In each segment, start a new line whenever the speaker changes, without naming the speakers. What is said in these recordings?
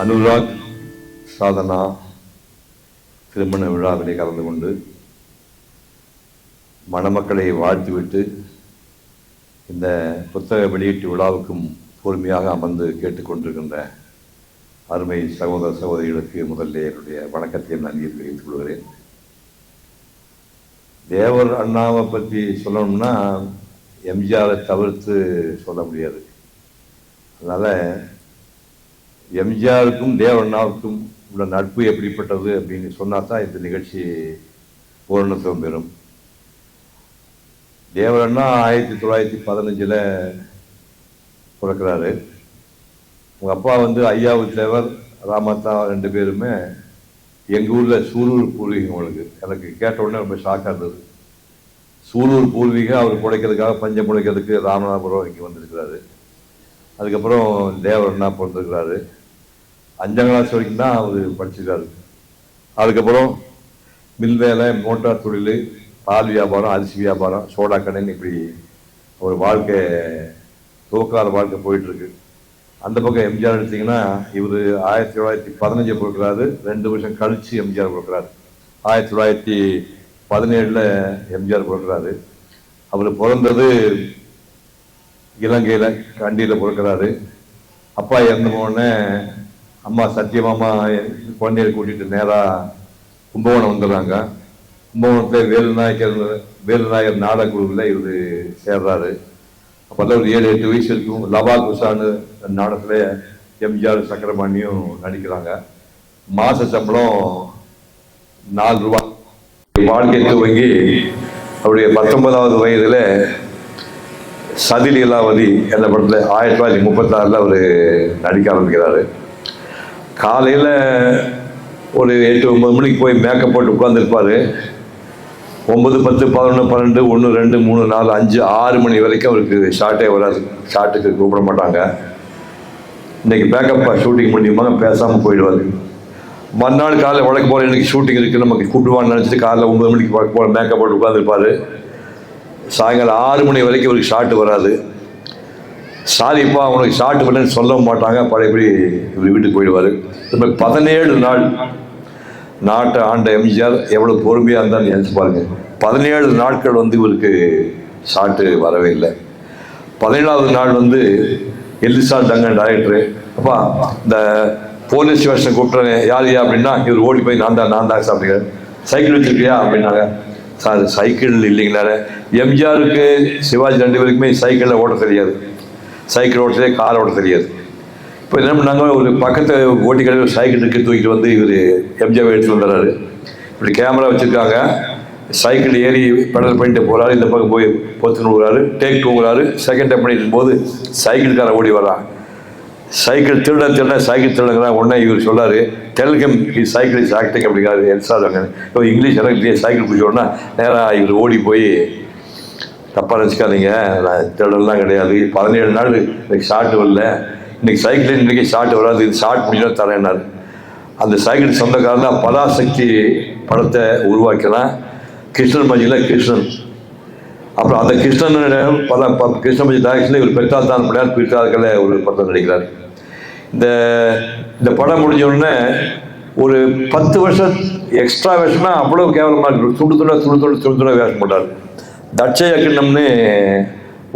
அனுராக் சாதனா திருமண விழாவிலே கலந்து கொண்டு மணமக்களை வாழ்த்துவிட்டு இந்த புத்தக வெளியீட்டு விழாவுக்கும் பொறுமையாக அமர்ந்து கேட்டுக்கொண்டிருக்கின்ற அருமை சகோதர சகோதரிகளுக்கு முதல்ல என்னுடைய வணக்கத்தை நான் தெரிவித்துக் கொள்கிறேன். தேவர் அண்ணாவை பற்றி சொல்லணும்னா எம்ஜிஆரை தவிர்த்து சொல்ல முடியாது. அதனால் எம்ஜிஆருக்கும் தேவர் அண்ணாவுக்கும் உள்ள நட்பு எப்படிப்பட்டது அப்படின்னு சொன்னால் தான் இந்த நிகழ்ச்சி பூரணத்துவம் பெறும். தேவர் அண்ணா 1915 பிறக்கிறாரு. உங்கள் அப்பா ஐயாவு தேவர் ராமத்தா 2 பேருமே எங்கள் ஊரில் சூலூர் பூர்வீகம். உங்களுக்கு எனக்கு கேட்ட உடனே ரொம்ப ஷாக்காக இருந்தது. சூலூர் பூர்வீகம் அவர் பிழைக்கிறதுக்காக பஞ்சம் பிழைக்கிறதுக்கு ராமநாதபுரம் இங்கே வந்திருக்கிறாரு. அதுக்கப்புறம் தேவர் அண்ணா பிறந்திருக்கிறாரு. 5ஆம் கிளாஸ் வரைக்கும் தான் அவர் படிச்சிருக்காரு. அதுக்கப்புறம் மில் வேலை, மோட்டார் தொழில், பால் வியாபாரம், அரிசி வியாபாரம், சோடா கடைன்னு இப்படி ஒரு வாழ்க்கை துவக்கார வாழ்க்கை போயிட்டுருக்கு. அந்த பக்கம் எம்ஜிஆர் எடுத்திங்கன்னா இவர் 1915 பிறக்கிறாரு. 2 வருஷம் கழித்து எம்ஜிஆர் பிறக்கிறாரு. 1917 எம்ஜிஆர் பிறக்கிறாரு. அவர் பிறந்தது இலங்கையில் கண்டியில் பிறக்கிறாரு. அப்பா இறந்த போனே அம்மா சத்தியமாமா குழந்தைகளை கூட்டிகிட்டு நேராக கும்பகோணம் வந்துடுறாங்க. கும்பகோணத்தில் வேலுநாயகர் நாடகக்குழுவில் இவர் சேர்றாரு. அப்போல்லாம் ஒரு 7-8 வயசு இருக்கும். லவா குசான்னு நாடகத்தில் எம்ஜிஆர் சக்கரபாணியும் நடிக்கிறாங்க. மாத சம்பளம் 4 ரூபா. வாழ்க்கை துவங்கி அவருடைய 19வது வயதில் சதிலீலாவதி என்ற படத்தில் 1936 அவர் நடிக்க ஆரம்பிக்கிறாரு. காலையில் ஒரு 8-9 மணிக்கு போய் மேக்கப் போட்டு உட்காந்துருப்பார். 9, 10, 11, 12, 1, 2, 3, 4, 5, 6 மணி வரைக்கும் அவருக்கு ஷார்ட்டே வராது. ஷார்ட்டுக்கு கூப்பிட மாட்டாங்க. இன்றைக்கி மேக்கப் ஷூட்டிங் முடியுமா பேசாமல் போயிடுவார். மறுநாள் காலையில் வழக்கு போகிற இன்றைக்கி ஷூட்டிங் இருக்குது நமக்கு கூப்பிடுவான்னு நினச்சிட்டு காலையில் 9 மணிக்கு போகிற மேக்கப் போட்டு உட்காந்துருப்பார். சாயங்காலம் 6 மணி வரைக்கும் அவருக்கு ஷார்ட்டு வராது. சாரிப்பா அவனுக்கு ஷார்ட் பண்ணேன்னு சொல்லவும் மாட்டாங்க. பழையபடி இவர் வீட்டுக்கு போயிடுவார். இப்போ 17 நாள் நாட்டை ஆண்ட எம்ஜிஆர் எவ்வளோ பொறுமையாக இருந்தாலும் நினைச்சு பாருங்க. 17 நாட்கள் இவருக்கு ஷார்ட்டு வரவே இல்லை. 17வது நாள் எலிசா டங்கன் டைரக்டரு, அப்பா இந்த போலீஸ் ஸ்டேஷன் கூப்பிட்றேன் யாரையா அப்படின்னா இவர் ஓடி போய் நான் தான் சாப்பிடுங்க. சைக்கிள் வச்சுருக்கியா அப்படின்னாங்க. சார் சைக்கிள் இல்லைங்களா. எம்ஜிஆருக்கு சிவாஜி 2 பேருக்குமே சைக்கிளில் ஓட்ட தெரியாது. சைக்கிள் ஓட்ட தெரியாது, கார் ஓட்ட தெரியாது. இப்போ என்ன பண்ணாங்க, ஒரு பக்கத்தை ஓட்டி கடையில் சைக்கிள் இருக்கு தூக்கிட்டு இவர் எம்ஜிஆர் எடுத்துகிட்டு வந்துடுறாரு. இப்படி கேமரா வச்சுருக்காங்க. சைக்கிள் ஏறி பெடல் பண்ணிட்டு போகிறாரு. இந்த பக்கம் போய் பொத்துன்னு விடுறாரு. டேக் தூங்குறாரு. செகண்ட் டைம் பண்ணிட்டு போது சைக்கிள்காரன் ஓடி வர்றான். சைக்கிள் திருட சைக்கிள் திருடுங்கிறான். உடனே இவர் சொல்கிறார், டெல்கம் சைக்கிள் இஸ் ஆக்டிங் அப்படிங்கிறாரு. எல்சாங்க இப்போ இங்கிலீஷ் எனக்கு சைக்கிள் பிடிச்சோன்னா நேராக இவர் ஓடி போய் தப்பாக நினச்சிக்காதீங்க, நான் திருடெல்லாம் கிடையாது. 17 நாள் இன்னைக்கு ஷார்ட் வரல. இன்றைக்கி சைக்கிள் இன்றைக்கி ஷார்ட் வராது. இது ஷார்ட் முடிஞ்சா தரேன்னாரு. அந்த சைக்கிள் சொந்தக்காரன் தான் பராசக்தி படத்தை உருவாக்கலாம். கிருஷ்ணன் மஞ்சியில் கிருஷ்ணன். அப்புறம் அந்த கிருஷ்ணன் கிருஷ்ணன் மஞ்சி டைரக்ஷனில் இவர் பெற்றால் தான் படம் பிற்காலத்தில் ஒரு படம் நடிக்கிறார். இந்த படம் முடிஞ்ச உடனே ஒரு 10 வருஷம் எக்ஸ்ட்ரா வேஷம்னா அவ்வளோ கேவலமாக இருக்கும். துண்டு வேஷம் போட்டார். தட்சயக்கண்ணம்னு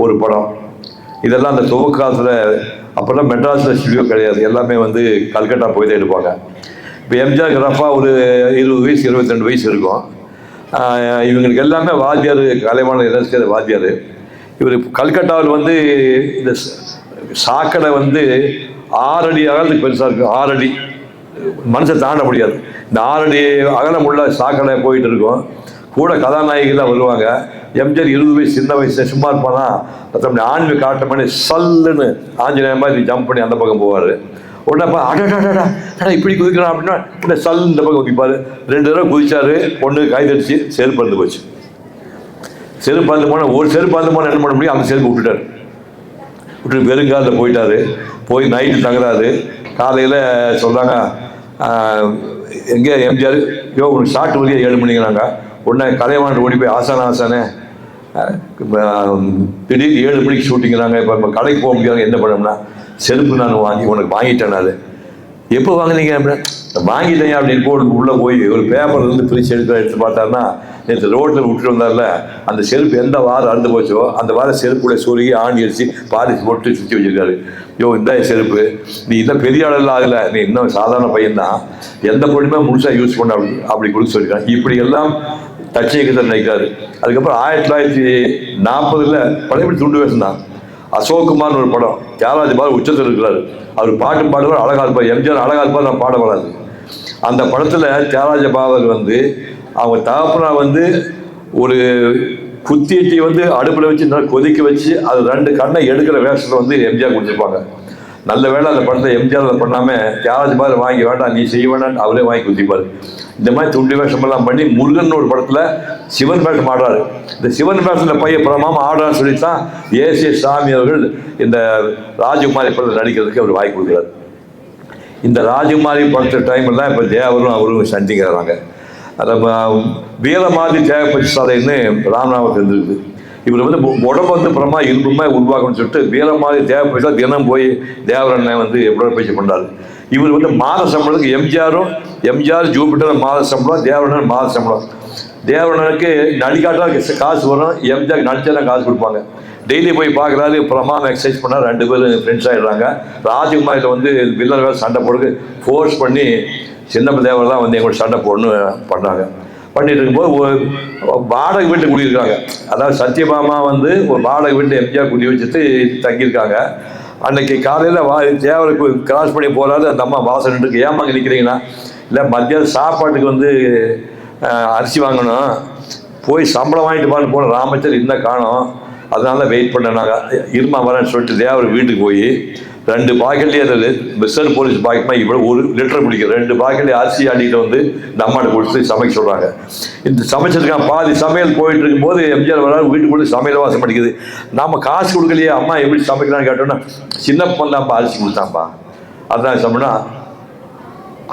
ஒரு படம். இதெல்லாம் அந்த துவக்க காலத்தில் அப்போல்லாம் மெட்ராஸில் ஸ்டுடியோ கிடையாது. எல்லாமே கல்கட்டா போய் தான் எடுப்பாங்க. இப்போ எம்ஜிஆர் ரஃபா ஒரு 20 வயசு 22 வயசு இருக்கும். இவங்களுக்கு எல்லாமே வாத்தியார், கலைவாணர் எல்லாம் வாத்தியார். இவர் கல்கட்டாவில் இந்த சாக்கடை 6 அடி அகலத்துக்கு பெருசாக இருக்கும். 6 அடி மனுஷன் தாண்ட முடியாது. இந்த 6 அடி அகலம் உள்ள சாக்கடை போயிட்டு இருக்கும். கூட கதாநாயகிலாம் வருவாங்க. எம்ஜிஆர் 20 வயசு சின்ன வயசு சும்மா இருப்பானா, மற்றபடி ஆண்மை காட்ட பண்ணி சல்லுன்னு ஆஞ்சநேயர் மாதிரி ஜம்ப் பண்ணி அந்த பக்கம் போவார். உடனே அடடா இப்படி குதிக்கிறான் அப்படின்னா உடனே சல் இந்த பக்கம் குதிப்பார். 2 தடவை குதிச்சார். பொண்ணு கைதடிச்சு செருப்பு பறந்து போச்சு. செருப்பு பறந்து போனால் ஒரு செருப்பு பறந்து போனால் என்ன பண்ண முடியும், அந்த செருப்பு விட்டுட்டு வெறுங்காலில் போயிட்டார். போய் நைட்டு தங்குறாரு. காலையில் சொல்கிறாங்க, எங்கே எம்ஜிஆர் உனக்கு ஷார்ட் வழியாக 7 மணிங்கிறாங்க. உடனே கலைவாணர் ஓடி போய் ஆசானே திடீர்னு 7 மணிக்கு ஷூட்டிங்கிறாங்க. இப்போ கடைக்கு போக முடியாது, என்ன பண்ணோம்னா செருப்பு நான் உனக்கு வாங்கிட்டேன். அது எப்போ வாங்கினீங்க அப்படின்னு, வாங்கிட்டேங்க அப்படின்னு போட்டு உள்ளே போய் ஒரு பேப்பர் வந்து பிரித்து எடுத்து பார்த்தாருன்னா, நேற்று ரோட்டில் விட்டுட்டு வந்தார்ல, அந்த செருப்பு எந்த வாரம் அறுந்து போச்சோ அந்த வாரம் செருப்புடைய சொருகி ஆணி அடிச்சு பாலிசி போட்டு சுற்றி வச்சிருக்காரு. இந்த செருப்பு நீ இன்னும் பெரிய ஆளெல்லாம் ஆகலை, நீ இன்னும் சாதாரண பையன்தான், எந்த பொருளுமே முழுசாக யூஸ் பண்ண அப்படி கொடுத்து சொல்லியிருக்காங்க. இப்படி எல்லாம் தச்சையத்தை நினைக்கிறாரு. அதுக்கப்புறம் 1940 பழையபடி துண்டு வேஷம் தான். அசோக்குமார்னு ஒரு படம், தியாகராஜ பாபு உச்சத்தில் இருக்கிறாரு, அவர் பாட்டு பாடுவார், அழகா இருப்பார். எம்ஜிஆர் அழகா இருப்பார், நான் பாட வராது. அந்த படத்தில் தியாகராஜ பாபர் வந்து அவங்க தகப்பனா வந்து ஒரு குத்தியத்தை வந்து அடுப்பில் வச்சு நல்லா கொதிக்க வச்சு அது 2 கண்ணை எடுக்கிற வேஷத்தை வந்து எம்ஜிஆர் கொடுத்துருப்பாங்க. நல்ல வேலை அந்த படத்தை எம்ஜிஆர் அதை பண்ணாமல் தியாகராஜ பாபர் வாங்கி வேண்டாம் நீ செய்ய வேண்டாம் அவரே வாங்கி குத்திப்பார். இந்த மாதிரி துண்டு வேஷமெல்லாம் பண்ணி முருகன் ஒரு படத்தில் சிவன் வேஷம் ஆடுறாரு. இந்த சிவன் வேஷத்தில் பையன் பிரமாம ஆடுறான்னு சொல்லித்தான் ஏசி சாமி அவர்கள் இந்த ராஜகுமாரி படத்தில் நடிக்கிறதுக்கு அவர் வாய்ப்பு கொடுக்குறாரு. இந்த ராஜகுமாரி படத்த டைமில் தான் இப்போ தேவரும் அவரும் சண்டிங்கிறாங்க. அதை வீரமாதி தேவைப்பட்ட சாலைன்னு ராமநாதபுரத்தில் இருந்திருக்கு. இவர் வந்து உடம்பு வந்து பிரமா இரும்புமே உருவாக்கணும்னு சொல்லிட்டு வீரமாதி தேவைப்பட்டா தினம் போய் தேவரண்ணன் வந்து எப்படியோ பயிற்சி பண்ணார். இவர் வந்து மாத சம்பளத்துக்கு எம்ஜிஆர் ஜூபிட்டர் மாத சம்பளம், தேவரண்ணன் மாத சம்பளம். தேவரண்ணனுக்கு நடிக்காட்டா காசு வரும், எம்ஜிஆர் நடிச்சா தான் காசு கொடுப்பாங்க. டெய்லி போய் பார்க்குறாரு, பிரமாதம் எக்ஸசைஸ் பண்ணால் 2 பேரும் ஃப்ரெண்ட்ஸ் ஆகிடுறாங்க. ராஜகுமாரியில் வந்து வில்லர் வேலை சண்டை போடுறது ஃபோர்ஸ் பண்ணி சின்ன தேவர் தான் வந்து எங்களோட சண்டை போடணும்னு பண்ணாங்க. பண்ணிட்டு இருக்கும்போது வாடகை வீட்டு குடியிருக்காங்க. அதாவது சத்யபாமா வந்து ஒரு வாடகை வீட்டு எம்ஜிஆர் குடி வச்சுட்டு தங்கியிருக்காங்க. அன்னைக்கு காலையில் தேவருக்கு கிராஸ் பண்ணி போகிறாரு. அந்த அம்மா வாசல் இருக்கு, ஏமா அங்கே நிற்கிறீங்கன்னா, இல்லை மத்தியானம் சாப்பாட்டுக்கு வந்து அரிசி வாங்கணும், போய் சம்பளம் வாங்கிட்டு போன ராமச்சர் இன்னும் காணும், அதனால வெயிட் பண்ணனாங்க. இருமா வரேன்னு சொல்லிட்டு தேவர் வீட்டுக்கு போய் 2 பாக்கெட்லேயே வெஸ்டர்ன் போலீஸ் பாக்கெட்மா இவ்வளோ 1 லிட்டர் பிடிக்கும் 2 பாக்கெட்லேயே அரிசி ஆடிட்டு வந்து இந்த அம்மாட்ட கொடுத்து சமைக்க சொல்கிறாங்க. இந்த சமைச்சிருக்கான். பாதி சமையல் போயிட்டு இருக்கும்போது எம்ஜிஆர் வராது, வீட்டுக்கு போட்டு சமையல் வாசம் படிக்குது. நாம் காசு கொடுக்கலையே, அம்மா எப்படி சமைக்கலான்னு கேட்டோன்னா, சின்ன பொண்ணாப்பா அரிசி கொடுத்தாப்பா, அதுதான் சமைனா.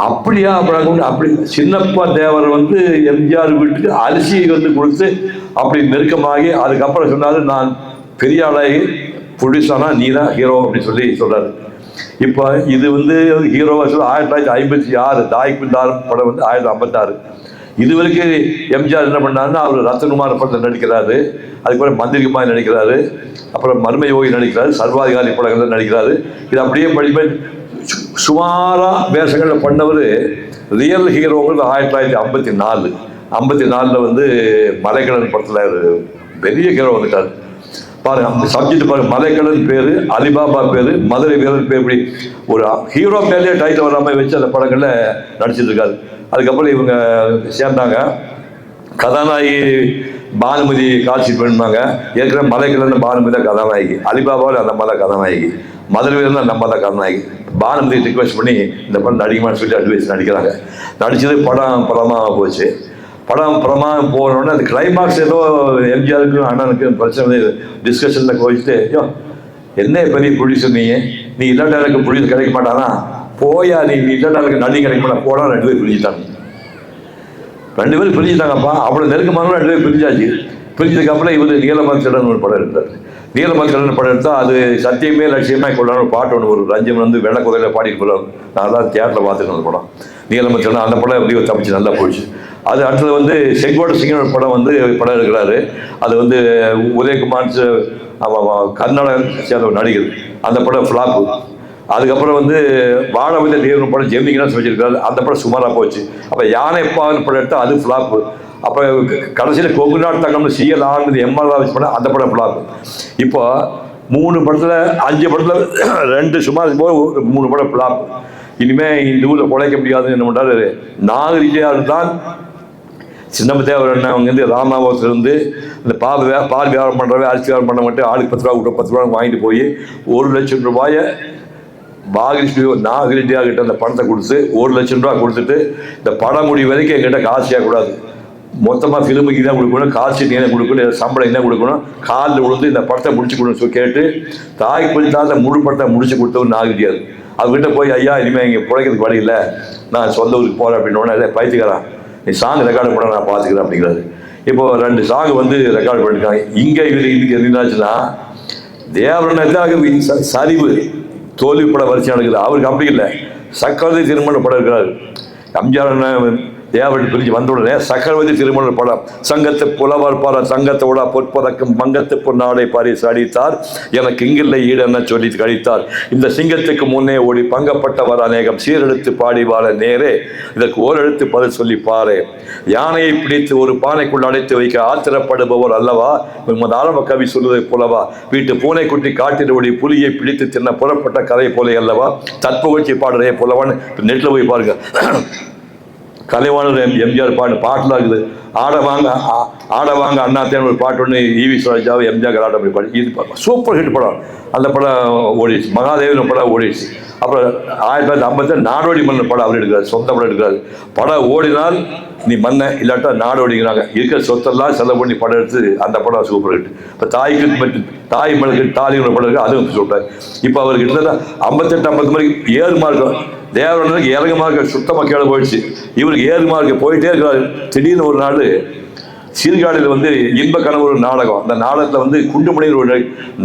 அப்படியா அப்படின்னா, அப்படி சின்னப்பா தேவர் வந்து எம்ஜிஆர் வீட்டுக்கு அரிசி வந்து கொடுத்து அப்படி நெருக்கமாகி அதுக்கப்புறம் சொன்னாரு, நான் பெரிய ஆளாகி ப்ரொடியூசர்னா நீ தான் ஹீரோ அப்படின்னு சொல்லி சொல்றாரு. இப்போ இது வந்து ஹீரோவா சொல்ல 1956 தாய் பிந்தார் படம் வந்து 1956. இது வரைக்கும் எம்ஜிஆர் என்ன பண்ணாருன்னா, அவர் ரத்தகுமார் படத்தில் நடிக்கிறாரு, அதுக்கப்புறம் மந்திரிகுமார் நடிக்கிறாரு, அப்புறம் மர்ம யோகி நடிக்கிறாரு, சர்வாதிகாரி படங்கள்ல நடிக்கிறாரு. இது அப்படியே படிப்பை சுமாரா வேஷங்களில் பண்ணவர். ரியல் ஹீரோங்கிறது 1954 வந்து மலைக்கடல் படத்தில் ஒரு பெரிய ஹீரோ வந்துட்டார். பாருங்க சப்ஜெக்ட் பாருங்க, மலைக்கடல் பேரு, அலிபாபா பேரு, மதுரை வீரர் பேர், இப்படி ஒரு ஹீரோ மேலேயே டைட்டில் வர மாதிரி வச்சு அந்த படங்கள்ல நடிச்சிட்டு இருக்காரு. அதுக்கப்புறம் இவங்க சேர்ந்தாங்க. கதாநாயகி பானுமதி காட்சி பண்ணாங்க. ஏற்கனவே மலைக்கடல் பானுமதி தான் கதாநாயகி, அலிபாபாவில் அந்த மாதிரி கதாநாயகி, மதுரை வீரர் அந்த மாதிரி கதாநாயகி. பானுமதி ரிக்வெஸ்ட் பண்ணி இந்த படம் நடிக்குமான்னு சொல்லி அட்வைஸ் நடிக்கிறாங்க. நடிச்சது படமாக போச்சு. படம் பிரமாதம் போனோடனே அந்த கிளைமாக்ஸ் ஏதோ எம்ஜிஆருக்கும் அண்ணனுக்கும் பிரச்சனை டிஸ்கஷனில் கோவிச்சுட்டு, என்ன பெரிய ப்ரொடியூசர் நீ இல்லாட்டா எனக்கு ப்ரொடியூசர் கிடைக்க மாட்டானா, போயா நீ இல்லாட்டா எனக்கு நடி கிடைக்க மாட்டா போனா 2 பேர் பிரிஞ்சுட்டாங்க. 2 பேரும் பிரிஞ்சுட்டாங்கப்பா. அவ்வளோ நெருக்கமான 2 பேர் பிரிஞ்சாச்சு. பிரிஞ்சதுக்கப்புறம் இவர் நீலமங்கலன் ஒரு படம் எடுத்தார். நீலமங்கலன் படம் எடுத்தால் அது சத்தியமே லட்சியமாக கொண்டாட ஒரு பாட்டு ஒன்று, ஒரு ரஞ்சம் வந்து வெள்ளை குதிரையில் பாடிட்டு போகிறார். நான் தான் தியேட்டரில் பார்த்துட்டு அந்த படம் நீலமங்கலன். அந்த படம் எப்படி தப்பிச்சு நல்லா போயிடுச்சு. அது அடுத்தது வந்து செங்கோட சிங்கன் படம் வந்து படம் எடுக்கிறாரு. அது வந்து உதயகுமார் கர்நாடக சேர்ந்த ஒரு நடிகர். அந்த படம் ஃப்ளாப்பு. அதுக்கப்புறம் வந்து வாழவில்லை தேவன் படம் ஜெமினிக்கு வச்சிருக்காரு. அந்த படம் சுமாராக போச்சு. அப்போ யானை பாவன் படம் எடுத்தால் அது ஃப்ளாப்பு. அப்போ கடைசியில் கொங்குநாட்டு தங்கம்னு சிஎல் ஆனது எம்ஆர் வச்சு படம், அந்த படம் ஃப்ளாப்பு. இப்போ 3 படத்தில் 5 படத்தில் 2 சுமார் போது 3 படம் ஃப்ளாப். இனிமேல் இந்த ஊரில் குலைக்க முடியாதுன்னு என்ன பண்ணுறாரு, நாகரிஜியார் தான் சின்னப்ப தேவர் அண்ணன் அவங்க வந்து ராமநாதபுரத்துலேருந்து இந்த பால் வியாபாரம் பண்ணுறவே அரிசி வியாபாரம் பண்ண மட்டும் ஆளுக்கு 10 ரூபா விட்டு 10 ரூபா வாங்கிட்டு போய் 1 லட்சம் ரூபாயை நாகரிஜியா கிட்ட அந்த பணத்தை கொடுத்து 1 லட்சம் ரூபா கொடுத்துட்டு, இந்த படம் முடி வரைக்கும் எங்கிட்ட காசு கூடாது, மொத்தமாக ஃபிலிமுக்கு தான் கொடுக்கணும், காசு என்ன கொடுக்கணும், சம்பளம் என்ன கொடுக்கணும், காலில் விழுந்து இந்த படத்தை முடிச்சு கொடுன்னு சொல்லி கேட்டு தாய் பிடித்தாத முழு படத்தை முடிச்சு கொடுத்தவர் நாகரிஜியார். அவர்கிட்ட போய், ஐயா இனிமேல் இங்கே பிழைக்கிறதுக்கு வழி இல்லை, நான் சொந்த ஊருக்கு போகிறேன் அப்படின்னோடனே, பயிற்சிக்கிறான் நீ சாங் ரெக்கார்டு பண்ண நான் பார்த்துக்கிறேன் அப்படிங்கிறாரு. இப்போ 2 சாங் வந்து ரெக்கார்டு பண்ணியிருக்காங்க. இங்கே இதுக்கு என்னாச்சுன்னா, தேவரனுக்கு சரிவு தோல்வி பட வரிசை நடக்குது. அவருக்கு அப்படி இல்லை, சக்கரவர்த்தி திருமண படம் இருக்கிறாரு. எம்ஜிஆர் தேவடி பிரிஞ்சு வந்த உடனே சக்கரவர்த்தி திருமண படம். சங்கத்து புலவர் பார சங்கத்தை விட பொற்பதக்கும் மங்கத்து பொன்னாடை பரிசு அடித்தார், எனக்கு இங்கில்லை ஈடு என்ன சொல்லி கழித்தார். இந்த சிங்கத்துக்கு முன்னே ஓடி பங்கப்பட்டவர் அநேகம், சீரெடுத்து பாடி வாழ நேரே இதற்கு ஓரெழுத்து பதில் சொல்லி பாரு. யானையை பிடித்து ஒரு பானைக்குள் அடைத்து வைக்க ஆத்திரப்படுபவர் அல்லவா ஆரம்ப கவி சொல்வதை போலவா, வீட்டு பூனை குட்டி காட்டில் ஓடி புலியை பிடித்து தின்ன புறப்பட்ட கதை போல அல்லவா, தற்புகழ்ச்சி பாடுறே போலவான்னு நெட்டில் போய் பாருங்க. கலைவாணர் எம்ஜிஆர் பாட்டுலாம் இருக்குது. ஆடவாங்க அண்ணாத்தேன் ஒரு பாட்டு ஒன்று ஈவி சுரேஷாவை எம்ஜிஆர் கலாட்டம் பாடு. இது சூப்பர் ஹிட் படம். அந்த படம் ஓடிடுச்சு. மகாதேவன் படம் ஓடிடுச்சு. அப்புறம் 1957 நாடோடி மன்னன் படம் அவர் எடுக்கிறார், சொந்த படம் எடுக்கிறாரு. படம் ஓடினால் நீ மன்ன, இல்லாட்டா நாடோடிங்கிறாங்க. இருக்கிற சொத்தெல்லாம் செலவு பண்ணி படம் எடுத்து அந்த படம் சூப்பர் ஹிட். இப்போ தாய் மலுக்கு தாலிங்கிற படம் இருக்கு, அதுவும் சொல்லிட்டாரு. இப்போ அவருக்கு கிட்டத்தட்ட 58-50 மணிக்கு 7 மார்க். தேவரனுக்கு 7 மார்க் சுத்தமாக கீழே போயிடுச்சு. இவருக்கு 7 மார்க் போயிட்டே இருக்கிறாரு. திடீர்னு ஒரு நாள் சீர்காழியில் வந்து இன்ப கனவு ஒரு நாடகம். அந்த நாடகத்தில் வந்து குண்டுமணிங்கிற ஒரு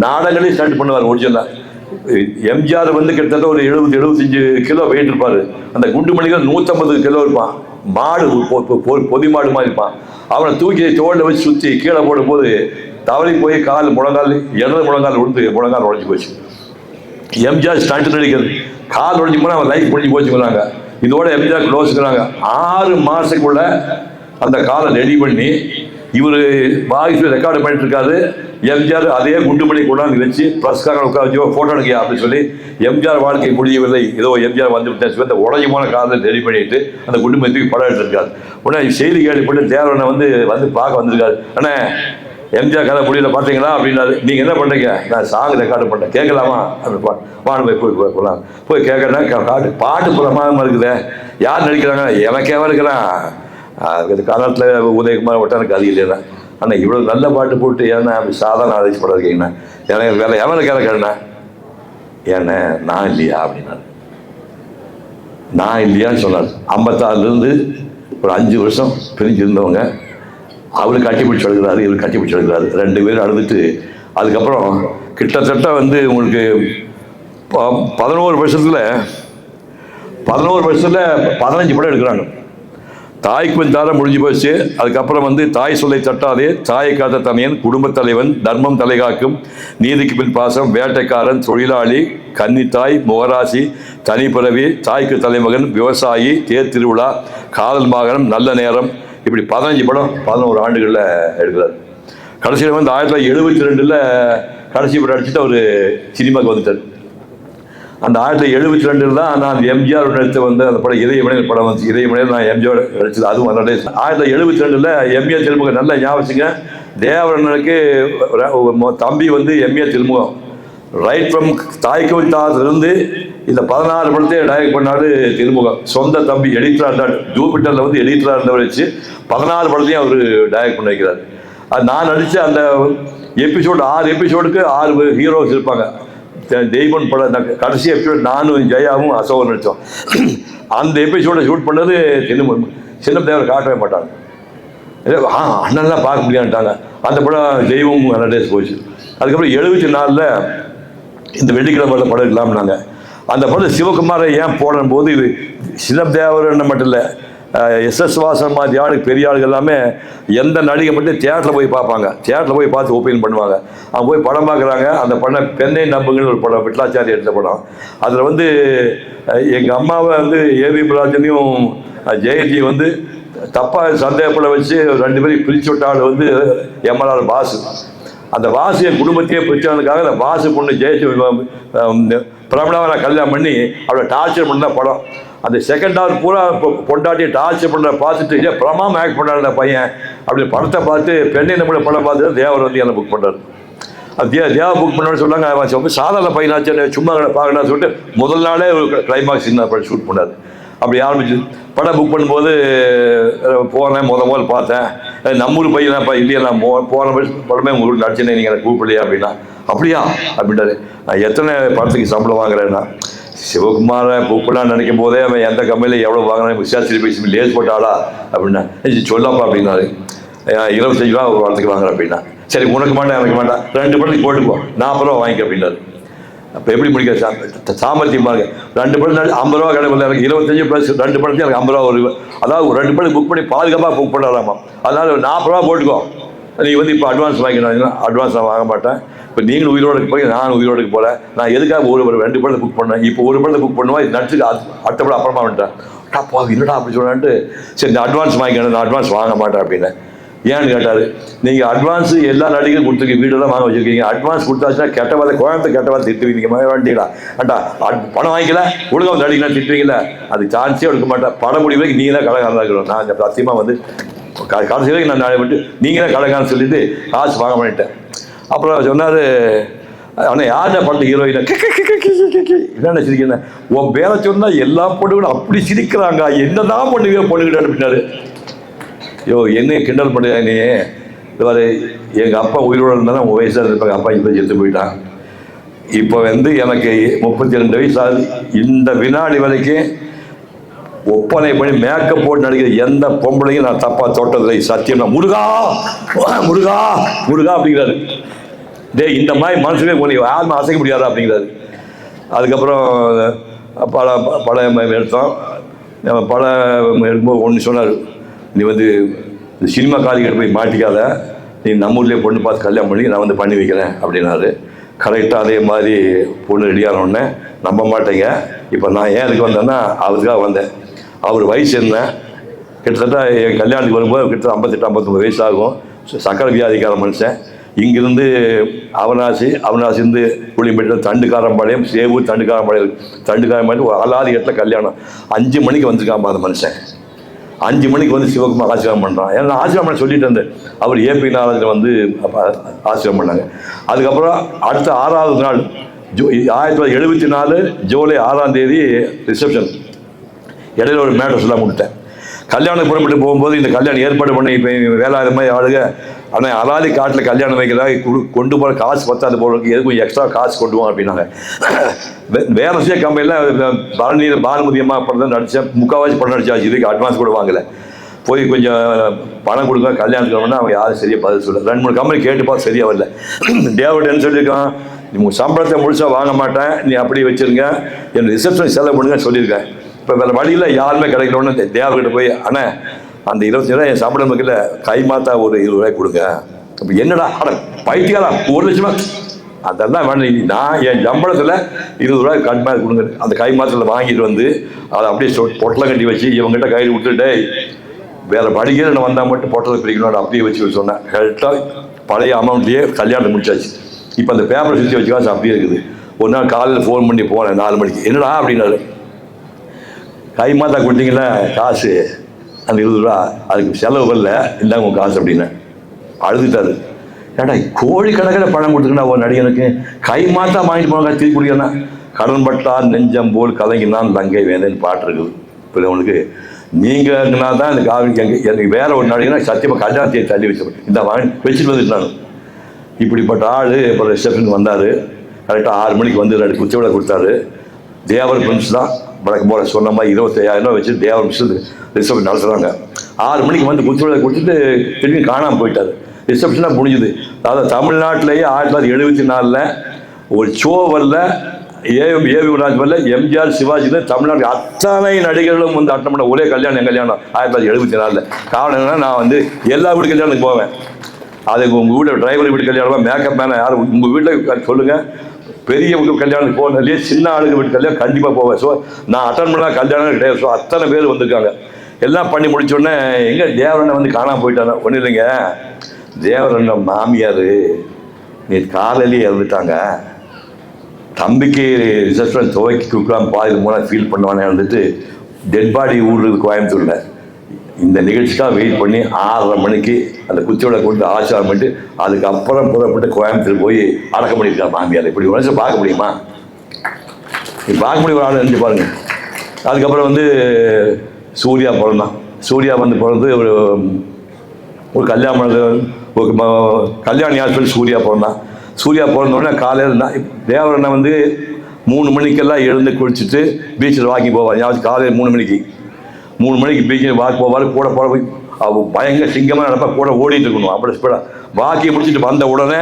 நாடகங்களே ஸ்டார்ட் பண்ணுவார். ஒரிஜினலாக எம்ஜிஆர் வந்து கிட்டத்தட்ட ஒரு 70-75 கிலோ வெயிட் இருப்பார். அந்த குண்டுமணிகள் 150 கிலோ இருப்பான். மாடு பொதி மாடு மாதிரி இருப்பான். அவனை தூக்கி தோளில் வச்சு சுற்றி கீழே போடும்போது தவறி போய் முழங்கால் இடது முழங்கால் முழங்கால் உடஞ்சி போச்சு. எம்ஜிஆர் ஸ்டண்ட் நடிக்கிறது, கால் உடஞ்சி போனால் அவன் லைஃப் முடிஞ்சு போச்சுக்கிறாங்க. இதோட எம்ஜிஆர் க்ளோஸுங்கிறாங்க. 6 மாதத்துக்குள்ள அந்த காலை ரெடி பண்ணி இவர் வாய்ஸ் ரெக்கார்டு பண்ணிட்டு இருக்காரு. எம்ஜிஆர் அதே குண்டுமணி கொண்டாந்து வச்சு ப்ளஸ்காக உட்காந்து ஃபோட்டோ எடுக்கியா அப்படின்னு சொல்லி, எம்ஜிஆர் வாழ்க்கை முடியவில்லை, ஏதோ எம்ஜிஆர் வந்து விட்டாச்சு, உடஞ்சி போன காலை ரெடி பண்ணிட்டு அந்த குண்டுமணிக்கு படம் எடுத்திருக்காரு. உடனே செய்தி கேள்விப்பட்டு தேவரனை வந்து பார்க்க வந்திருக்காரு. அண்ணே எம்ஜிஆர் கதை முடியல பார்த்தீங்களா அப்படின்னாரு. நீங்கள் என்ன பண்ணுறீங்க? நான் சாங் ரெக்கார்டு பண்ணேன், கேட்கலாமா அப்படின்னு வாங்க போய் போகலாம். போய் கேட்கறேன்னா பாட்டு பிரமாதமாக இருக்குதே, யார் நடிக்கிறாங்க? எனக்கேவா இருக்கிறான் இது காலத்தில் உதயகுமார் விட்டா எனக்கு அது இல்லைண்ணா. ஆனால் இவ்வளோ நல்ல பாட்டு போட்டு ஏன்னா அப்படி சாதாரண ஆதரிச்சு படம் இருக்கீங்கண்ணா, எனக்கு வேலை எவனுக்கு கேட்கறேண்ணா, ஏண்ணே நான் இல்லையா அப்படின்னாரு. நான் இல்லையான்னு சொன்னார். 56லேருந்து ஒரு 5 வருஷம் பிரிஞ்சிருந்தவங்க அவரு கட்டிப்பிடிச்சு எழுதுறாரு, இவர் கட்டிப்பிடிச்சு எழுதுறாரு. 2 பேரும் அழுதுட்டு அதுக்கப்புறம் கிட்டத்தட்ட வந்து உங்களுக்கு 11 வருஷத்தில் 15 படம் எடுக்கிறாங்க. தாய்க்கு தார முடிஞ்சு போச்சு. அதுக்கப்புறம் வந்து தாய் சொல்லை தட்டாதே, தாயை காத்த தமையன், குடும்பத் தலைவன், தர்மம் தலைகாக்கும், நீதிக்கு பின் பாசம், வேட்டைக்காரன், தொழிலாளி, கன்னித்தாய், முகராசி, தனிப்பிறவி, தாய்க்கு தலைமகன், விவசாயி, தேர் திருவிழா, காதல் மாகனம், நல்ல நேரம், இப்படி 15 படம் 11 ஆண்டுகளில் எடுக்கிறார். கடைசியில் வந்து 1972 கடைசி படம் அடிச்சுட்டு அவர் சினிமாவுக்கு வந்துட்டார். அந்த 1972 தான் நான் எம்ஜிஆர் எடுத்து வந்து அந்த படம் இதயமணியன் படம் வந்து இதயமணியன் நான் எம்ஜிஆர் நடிச்சது. அதுவும் அந்த 1972 எம்ஏ திருமுகம். நல்ல ஞாபகங்க, தேவரனுக்கு தம்பி வந்து எம்ஏ திருமுகம். ரைட் ஃப்ரம் தாய்க்கு தாத்திலிருந்து இந்த 16 படத்தையும் டைரக்ட் பண்ணாரு திருமுகம். சொந்த தம்பி எடிட்டராக இருந்தார், ஜூபிட்டரில் வந்து எடிட்டராக இருந்தவர் வச்சு 14 படத்தையும் அவர் டைரக்ட் பண்ணி வைக்கிறார். அது நான் நடித்த அந்த எபிசோடு 6 எபிசோடுக்கு 6 ஹீரோஸ் இருப்பாங்க. தெய்வன் படம் கடைசி எபிசோடு நானும் ஜெயாவும் அசோகன் நடித்தோம். அந்த எபிசோடை ஷூட் பண்ணது சின்ன தேவரை காட்டவே மாட்டாங்க. அண்ணன்லாம் பார்க்க முடியான்ட்டாங்க. அந்த படம் தெய்வம் நல்ல டேஸ் போச்சு. அதுக்கப்புறம் 74 இந்த வெள்ளிக்கிழமை படம் இருக்கலாம்னாங்க. அந்த படம் சிவகுமாரை ஏன் போடும் போது இது சின்னதேவரன்னு மட்டும் இல்லை, எஸ்எஸ் வாசன் மாதிரி ஆளுக்கு பெரிய ஆளுகள் எல்லாமே எந்த நடிகை மட்டும் தியேட்டரில் போய் பார்ப்பாங்க, தியேட்டரில் போய் பார்த்து ஒப்பீனியன் பண்ணுவாங்க. அவங்க போய் படம் பார்க்குறாங்க. அந்த படம் பெண்ணை நம்புங்கன்னு ஒரு படம், விட்லாச்சாரி எடுத்த படம். அதில் வந்து எங்கள் அம்மாவை வந்து ஏவி ராஜனையும் ஜெயந்தியும் வந்து தப்பாக சந்தேகப்பட வச்சு 2 பேரையும் பிரித்து விட்ட ஆள் வந்து எம்எல்ஆர் வாசு. அந்த வாசு என் குடும்பத்தையே பிரிச்சதுக்காக அந்த வாசு பொண்ணு ஜெயிச்சு பிரபலாவை நான் கல்யாணம் பண்ணி அவளை டார்ச்சர் பண்ண படம். அந்த செகண்ட் ஹவர் பூரா பொண்டாட்டி டார்ச்சர் பண்ண பார்த்துட்டு பிரமாம ஆக்ட் பண்ணாரு பையன். அப்படி படத்தை பார்த்து பெண்ணை நம்மளை படம் பார்த்துட்டு தேவர் வந்து என்னை புக் பண்ணுறாரு. அது தேவா புக் பண்ணோன்னு சொன்னாங்க. சாதாரண பையனாச்சு சும்மா பார்க்கணும்னு சொல்லிட்டு முதல் நாளே ஒரு கிளைமாக்ஸ் சின்ன படம் ஷூட் பண்ணார். அப்படி ஆரம்பிச்சு படம் புக் பண்ணும்போது போனேன், முதல் பார்த்தேன். நம்மூர் பையனாப்பா இல்லையா, நான் போன படமே உங்களுக்கு நடிச்சேனே, நீங்கள் எனக்கு கூப்பிடலையா அப்படின்னா. அப்படியா அப்படின்றாரு. நான் எத்தனை படத்துக்கு சம்பளம் வாங்குறேன்னா, சிவகுமாரை கூப்பிடலான்னு நினைக்கும் போதே அவன் எந்த கம்பெனியில் எவ்வளோ வாங்கினேன் விசாரிச்சு பேசி லேஸ் போட்டாளா அப்படின்னா, சொல்லாப்பா அப்படின்னாரு. 25 ரூபா ஒரு படத்துக்கு வாங்குறேன் அப்படின்னா. சரி உனக்கு மாட்டேன் எனக்கு வேண்டாம், 2 படத்துக்கு போட்டுப்போம் 40 ரூபா வாங்கிக்க அப்படின்னாரு. அப்போ எப்படி முடிக்கிற சாமர்த்தியம் பாருங்க. 2 படம் 50 ரூபா கிடையாது, எனக்கு 25 ப்ளஸ் 2 படத்தையும் எனக்கு 50 ரூபா வருது. அதாவது ஒரு 2 படம் புக் பண்ணி பாதுகாப்பாக புக் பண்ணலாமா. அதனால் 40 ரூபா போட்டுக்கோ, நீ வந்து இப்போ அட்வான்ஸ் வாங்கிக்கணும். அட்வான்ஸ் நான் வாங்க மாட்டேன். இப்போ நீங்களும் உயிரோடுக்கு போய் நான் உயிரோடுக்கு போகல. நான் எதுக்காக ஒரு 2 படத்தை புக் பண்ணேன். இப்போ ஒரு படத்தை புக் பண்ணுவா, இது நடிச்சுக்கு அடுத்த படம் அப்புறமா வந்துட்டேன். அப்பா இல்லைடா அப்படி சொன்னான்ட்டு சரி இந்த அட்வான்ஸ் வாங்கிக்கணும், நான் அட்வான்ஸ் வாங்க மாட்டேன் அப்படின்னு. ஏன்னு கேட்டார், நீங்கள் அட்வான்ஸ் எல்லா நடிகரும் கொடுத்துருக்கீங்க, வீடெல்லாம் வாங்க வச்சுருக்கீங்க. அட்வான்ஸ் கொடுத்தாச்சுன்னா கெட்ட வார்த்தை கோயம்புத்தூர் கெட்ட வார்த்தை திட்டுவீங்க. வேண்டிங்களா அண்டா பணம் வாங்கிக்கல ஒழுங்காக வந்து நடிக்கலாம் திட்டுவீங்களா, அது சான்ஸே எடுக்க மாட்டேன். படம் முடிவு நீங்கள் தான் கலகாரம் இருக்கணும். நான் சத்தியமாக வந்து கடைசி வரைக்கும் நான் விட்டு நீங்கள் தான் கலகாரன்னு சொல்லிட்டு காசு வாங்க பண்ணிட்டேன். அப்புறம் சொன்னார், ஆனால் யார்டா பண்ணுற ஹீரோயினை என்ன நினச்சிருக்கீங்க, உன் பேரை சொன்னால் எல்லா பொண்ணுகளும் அப்படி சிரிக்கிறாங்க, என்னதான் பண்ணுவீங்க பொண்ணுக்கிட்ட அப்படின்னாரு. ஐயோ என்ன கிண்டல் பண்ணுறா நீ, இது எங்கள் அப்பா உயிரோடு இருந்தாலும் உங்கள் வயசாக இருப்பாங்க, அப்பா இப்போ செத்து போயிட்டான். இப்போ வந்து எனக்கு 32 வயசு ஆகுது. இந்த வினாடி வரைக்கும் ஒப்பனை பண்ணி மேக்கப் போட்டு நடிக்கிற எந்த பொம்பளையும் நான் தப்பாக தொட்டதில்லை. சத்தியம் நான் முருகா முருகா முருகா அப்படிங்கிறாரு. இந்த மாதிரி மனசுமே கொஞ்சம் யாருமே அசைக்க முடியாதா அப்படிங்கிறாரு. அதுக்கப்புறம் படம் எடுத்தோம். படம் எடுக்கும்போது ஒன்று சொன்னார், நீ வந்து இந்த சினிமா காலிகிட்ட போய் மாட்டிக்காத, நீ நம்ம ஊர்லேயே பொண்ணு பார்த்து கல்யாணம் பண்ணி நான் வந்து பண்ணி வைக்கிறேன் அப்படின்னாரு. கரெக்டாக அதே மாதிரி பொண்ணு ரெடியானோடனே நம்ப மாட்டேங்க. இப்போ நான் ஏன் இதுக்கு வந்தேன்னா அவருக்காக வந்தேன். அவர் வயசு என்ன, கிட்டத்தட்ட என் கல்யாணத்துக்கு வரும்போது கிட்டத்தட்ட 58-59 வயசு ஆகும். சக்கரை வியாதிக்கார மனுஷன். இங்கிருந்து அவனாசிருந்து புளியம்பேட்டில் தண்டுக்காரம்பாளையம், சேவூர் தண்டுக்காரம்பாளையம் ஒரு அலாதி இடத்துல கல்யாணம். 5 மணிக்கு வந்துருக்காம்பா அந்த மனுஷன். 5 மணிக்கு வந்து சிவகுமார் ஆசீர்வாதம் பண்ணுறான். ஏன்னா நான் ஆசீர்வாதம் பண்ண சொல்லிட்டு இருந்தேன். அவர் ஏபி நாராயணன் வந்து ஆசீர்வாதம் பண்ணாங்க. அதுக்கப்புறம் அடுத்த 6வது நாள் 1974 ஜூலை 6ஆம் தேதி ரிசப்ஷன். இடையில ஒரு மேட்டர் சொல்ல முடிட்டேன். கல்யாணம் புறப்பட்டு போகும்போது இந்த கல்யாணம் ஏற்பாடு பண்ணி இப்போ வேளாண் மாதிரி ஆளுங்க, ஆனால் அலாதி காட்டில் கல்யாணம் வைக்கிறதாக கொண்டு போகிற காசு பத்தாது போகிறதுக்கு எதுக்கும் எக்ஸ்ட்ரா காசு கொண்டு போவோம் அப்படின்னாங்க. வேற விஷய கம்பெனியில் பானுமதி அம்மா படம் தான் நடித்தேன். முக்கால்வாசி படம் நடிச்சாச்சு. இதுக்கு அட்வான்ஸ் கூட வாங்கலை. போய் கொஞ்சம் பணம் கொடுங்க கல்யாணத்துக்கு. அவங்க யாரும் சரியாக பதில் சொல்ல. 2-3 கம்பெனி கேட்டு பார்த்து சரியாக வரல. டேவிட் என்ன சொல்லியிருக்கான், நீ உங்கள் சம்பளத்தை முழுசாக வாங்க மாட்டேன், நீ அப்படி வச்சுருங்க, என் ரிசப்ஷன் செலவு பண்ணுங்கன்னு சொல்லியிருக்கேன். இப்போ வேறு வழியில் யாருமே கிடைக்கணும்னு தேவர்கிட்ட போய், ஆனால் அந்த 27 என் சம்பளம் வைக்கல, கை மாத்தா ஒரு 20 ரூபாய் கொடுங்க. அப்போ என்னடா பைத்தியாலா 1 லட்சமா, அதெல்லாம் வேணும். நான் என் சம்பளத்தில் 20 ரூபாய் கட்மாதிரி கொடுங்க. அந்த கை மாத்திரத்தில் வாங்கிட்டு வந்து அதை அப்படியே பொட்டலை கட்டி வச்சு இவங்ககிட்ட கையில் விட்டுட்டு, வேறு படிக்கிற வந்தால் மட்டும் பொட்டலை பிரிக்கணும் அப்படியே வச்சு சொன்னேன். கரெக்டாக பழைய அமௌண்ட்லேயே கல்யாணம் முடிச்சாச்சு. இப்போ அந்த பேப்பரை சுற்றி வச்சு காசு அப்படியே இருக்குது. ஒரு நாள் காலையில் ஃபோன் பண்ணி போனேன் 4 மணிக்கு. என்னடா அப்படின்னாரு, கை மாத்தா கொடுத்தீங்களா காசு அந்த 20 ரூபா, அதுக்கு செலவு வரல, இந்தாங்க உங்கள் காசு அப்படின்னு. அழுதுட்டாரு. ஏடா கோழிக்கணக்கில் பணம் கொடுத்துருக்கா ஒரு நடிகனுக்கு, கை மாத்தா வாங்கிட்டு போனாங்க திருப்பி குடிக்கிறேன்னா. கடன்பட்டார் நெஞ்சம் போல் கலங்கினான் லங்கை வேந்தேன்னு பாட்டு இருக்குது. இப்போ உங்களுக்கு நீங்கள்னா தான் இந்த எனக்கு வேற ஒரு நடிகனா சத்தியமாக கல்யாணத்தை தள்ளி வச்சு இந்த வாங்கி வச்சுட்டு வந்துட்டாங்க. இப்படிப்பட்ட ஆள் இப்போ ரிசப்ஷனுக்கு வந்தார். கரெக்டாக 6 மணிக்கு வந்து 2 குச்சி விட கொடுத்தாரு. தேவர் பிரின்ஸ் தான் வழக்கு போல சொன்ன மாதிரி 25,000 ரூபா வச்சு தேவர் பிரின்ஸ் ரிசப்ஷன் நடத்துகிறாங்க. 6 மணிக்கு வந்து குச்சி விட கொடுத்துட்டு திரும்பி காணாமல் போயிட்டார். ரிசப்ஷனாக முடிஞ்சுது. அதாவது தமிழ்நாட்டிலேயே 1974 ஒரு ஷோவரில் ஏவி விராஜ் வரல, எம்ஜிஆர் சிவாஜின்னு தமிழ்நாட்டு அத்தனை நடிகர்களும் வந்து அட்டன் பண்ண ஒரே கல்யாணம் என் கல்யாணம் 1974. காரணம் என்னன்னா, நான் வந்து எல்லா வீட்டு கல்யாணத்துக்கு போவேன். அதுக்கு உங்கள் வீட்டில் டிரைவர் வீட்டு கல்யாணமா, மேக்கப் மேலே யாரும் உங்கள் வீட்டில் சொல்லுங்கள், பெரிய வீட்டு கல்யாணத்துக்கு போனதுலேயே சின்ன ஆளுங்க வீட்டு கல்யாணம் கண்டிப்பாக போவேன். ஸோ நான் அட்டன் பண்ணால் கல்யாணம் கிடையாது. ஸோ அத்தனை பேர் வந்திருக்காங்க. எல்லாம் பண்ணி முடிச்சோடனே எங்கே தேவரண்ணை வந்து காணாமல் போயிட்டாங்க. ஒன்றும் இல்லைங்க, தேவரண்ண மாமியார் நேற்று காலையிலேயே இறந்துட்டாங்க. தம்பிக்கு ரிசப்ஷன் துவைக்கி கொடுக்கலாம் பாதியில் மூணாக ஃபீல் பண்ணுவானே வந்துட்டு டெட் பாடி ஊடுறது கோயம்புத்தூரில். இந்த நிகழ்ச்சிக்காக வெயிட் பண்ணி 6:30 மணிக்கு அந்த குச்சியோட கொண்டு ஆச்சாரம் பண்ணிட்டு அதுக்கப்புறம் புறப்பட்டு கோயம்புத்தூர் போய் அடக்கம் பண்ணியிருக்காங்க மாமியார். இப்படி ஒரு நிமிஷம் பார்க்க முடியுமா? பார்க்க முடியும் ஒரு ஆள் நினச்சி பாருங்கள். அதுக்கப்புறம் வந்து சூர்யா பிறந்தான். சூர்யா வந்து பிறந்து ஒரு கல்யாணி ஹாஸ்பிட்டல் சூர்யா பிறந்தான். சூர்யா பிறந்தோடனே காலையில் தேவரண்ணை வந்து 3 மணிக்கெல்லாம் எழுந்து குளிச்சுட்டு பீச்சில் வாக்கிங் போவார். யாராவது காலையில் 3 மணிக்கு பீச்சில் வாக் போவார். கூட போகிற பயங்கர சிங்கமாக நடப்பா, கூட ஓடிட்டு இருக்கணும். அப்படி ஸ்பீடாக வாக்கி முடிச்சுட்டு வந்த உடனே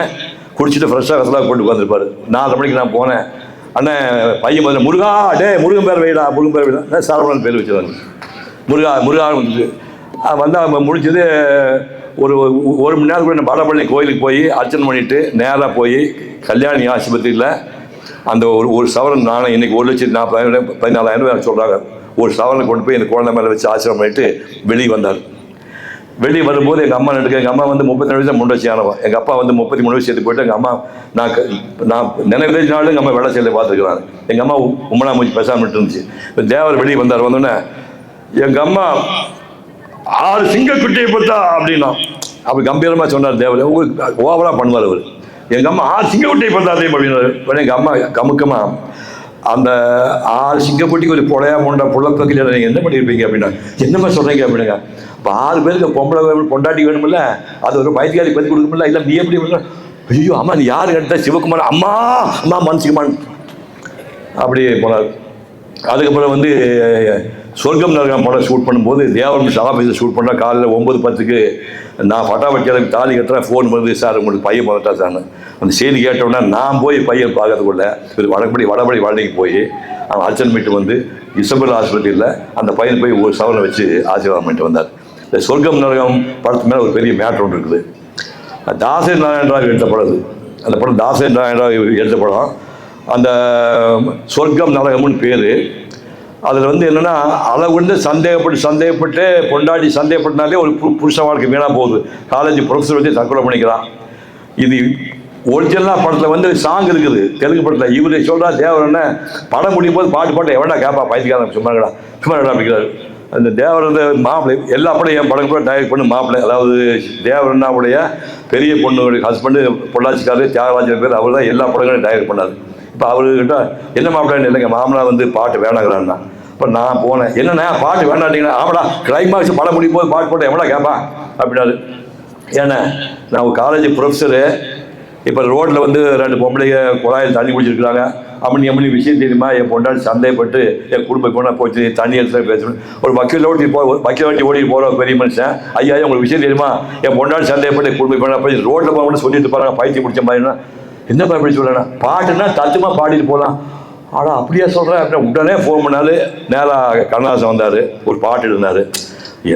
குடிச்சிட்டு ஃப்ரெஷ்ஷாக வெசலாக போட்டு உட்காந்துருப்பார். 4:30 மணிக்கு நான் போனேன். அண்ணன் பையன் முதல்ல முருகா முருகன் பேர் வைடா, முருகன் பேர் வைடா, சரவணன் பேர் வச்சுருவாங்க. முருகா வந்து வந்தால் முடிச்சது ஒரு மணி நேரம் கூட வடபழனி கோயிலுக்கு போய் அர்ச்சனை பண்ணிவிட்டு நேராக போய் கல்யாணி ஆஸ்பத்திரியில் அந்த ஒரு சவரன் நாணயம் இன்றைக்கி 1,40,000 14,000 சொல்கிறாங்க. ஒரு சவரனை கொண்டு போய் இந்த குழந்தை மேலே வச்சு ஆசிரமம் பண்ணிட்டு வெளியே வந்தார். வெளியே வரும்போது எங்கள் அம்மா நடுக்க, எங்கள் அம்மா வந்து 32 வயசு முண்டச்சி ஆனவன், எங்கள் அப்பா வந்து 33 வயசு சேர்த்து போயிட்டு எங்கள் அம்மா நான் நினைவுனாலும் எங்கள் அம்மா வெள்ளை செயலில் பார்த்துருக்குறாங்க. எங்கள் அம்மா உம்மனா மூஞ்சி பேசாமல் இருந்துச்சு. இப்போ தேவர் வெளியே வந்தோடனே எங்கள் அம்மா 6 சிங்கக்குட்டியை பார்த்தா அப்படின்னா அப்படி கம்பீரமாக சொன்னார் தேவர். உங்களுக்கு ஓவராக பண்ணுவார் அவர். எங்கள் அம்மா 6 சிங்கக்குட்டியை பார்த்தா அதே அப்படின்னாரு. எங்கள் அம்மா கமுக்கமாக அந்த 6 சிங்கக்குட்டிக்கு ஒரு பொழையா முண்டா புள்ளப்பக்கில் நீங்கள் என்ன பண்ணியிருப்பீங்க அப்படின்னா, என்னம்மா சொல்கிறீங்க அப்படின்னா, இப்போ 6 பேருக்கு பொம்பளை பொண்டாட்டி வேணுமில்ல, அது ஒரு வயதுக்காரி பற்றி கொடுக்குமில்ல, இல்லை நீ எப்படி வேணும்? ஐயோ அம்மா நீ யார் கேட்டால் சிவகுமார், அம்மா அம்மா மன்சிக்குமான் அப்படி போனார். அதுக்கப்புறம் வந்து சொர்க்கம் நரகம் படம் ஷூட் பண்ணும்போது தேவன் ஆஃபீஸில் ஷூட் பண்ணால் காலையில் 9:10 நான் பட்டாபட்டியாளுக்கு தாலி கட்டுறேன். ஃபோன் வருது, சார் உங்களுக்கு பையன் பார்த்துட்டா சார்னு. அந்த செய்தி கேட்டோன்னா நான் போய் பையன் பார்க்கறதுக்குள்ள இவர் வடபடி வாழ்க்கைக்கு போய் அவன் அர்ச்சனை பண்ணிட்டு வந்து இசபெல் ஆஸ்பத்திரியில் அந்த பையன் போய் ஒரு சவரனை வச்சு ஆசீர்வாதம் பண்ணிட்டு வந்தார். இந்த சொர்க்கம் நரகம் படத்து மேலே ஒரு பெரிய மேட்ரு ஒன்று இருக்குது. தாசே நாராயணராவ் எடுத்த படம் அது. அந்த படம் தாசே நாராயணராவ் எடுத்த படம். அந்த சொர்க்கம் நரகம்னு பேர். அதில் வந்து என்னென்னா அளவுண்டு சந்தேகப்பட்டு பொண்டாட்டி சந்தேகப்பட்டனாலே ஒரு புருஷ வாழ்க்கை வீணாக போகுது. காலேஜ் ப்ரொஃபஸர் வச்சு தற்கொலை பண்ணிக்கிறான். இது ஒரிஜினலாக படத்தில் வந்து சாங் இருக்குது தெலுங்கு படத்தில். இவரு சொல்கிறா தேவர் என்ன படம் முடியும் போது பாட்டு எவனா கேட்பா பைத்தியக்காரன் சும்மா அப்படிங்கிறாரு. அந்த தேவர் வந்து மாப்பிள்ளை எல்லா படம் என் படம் கூட டைரக்ட் பண்ணி மாப்பிள்ளை, அதாவது தேவரண்ணாவுடைய பெரிய பொண்ணுடைய ஹஸ்பண்டு பொள்ளாச்சிக்காரர் தியாகராஜன் பேர், அவர் தான் எல்லா படங்களையும் டைரக்ட் பண்ணார். இப்போ அவர்கிட்ட என்ன மாப்பிள்ளைன்னு இல்லைங்க, மாமனா வந்து பாட்டு வேணாங்கிறான்னா. இப்போ நான் போனேன், என்னண்ணா பாட்டு வேண்டாட்டீங்கன்னா, ஆமாடா கிளைமாக்ஸ் படம் முடியும் போது பாட்டு போட்டு எவ்வளோ கேட்பா அப்படின்னாரு. ஏன்னா நான் ஒரு காலேஜ் ப்ரொஃபஸரு, இப்போ ரோட்டில் வந்து 2 பொம்பளைங்க குழாயில் தண்ணி குடிச்சிருக்கிறாங்க. அப்படி விஷயம் தெரியுமா, என் பொண்டாட்டி சந்தேகப்பட்டு என் குடும்பம் போனால் போச்சு தண்ணி எடுத்து பேசணும். ஒரு வக்கீல் வண்டி ஓடி போகிற பெரிய மனுஷன், ஐயா உங்களுக்கு விஷயம் தெரியுமா, என் பொண்டாட்டி சந்தேகப்பட்டு என் குடும்பம் போனால் போய் ரோட்டில் போகணும்னு சொல்லிட்டு போகிறாங்க, பைத்தியம் முடிச்ச மாதிரினா. என்னப்பா இப்படி சொல்கிறேன்னா, பாட்டுன்னா தத்துமா பாடிட்டு போகலாம். ஆனால் அப்படியே சொல்கிறேன் அப்படின்னா உடனே ஃபோன் பண்ணாலும் நேராக கண்ணதாசன் வந்தார், ஒரு பாட்டு இருந்தார்.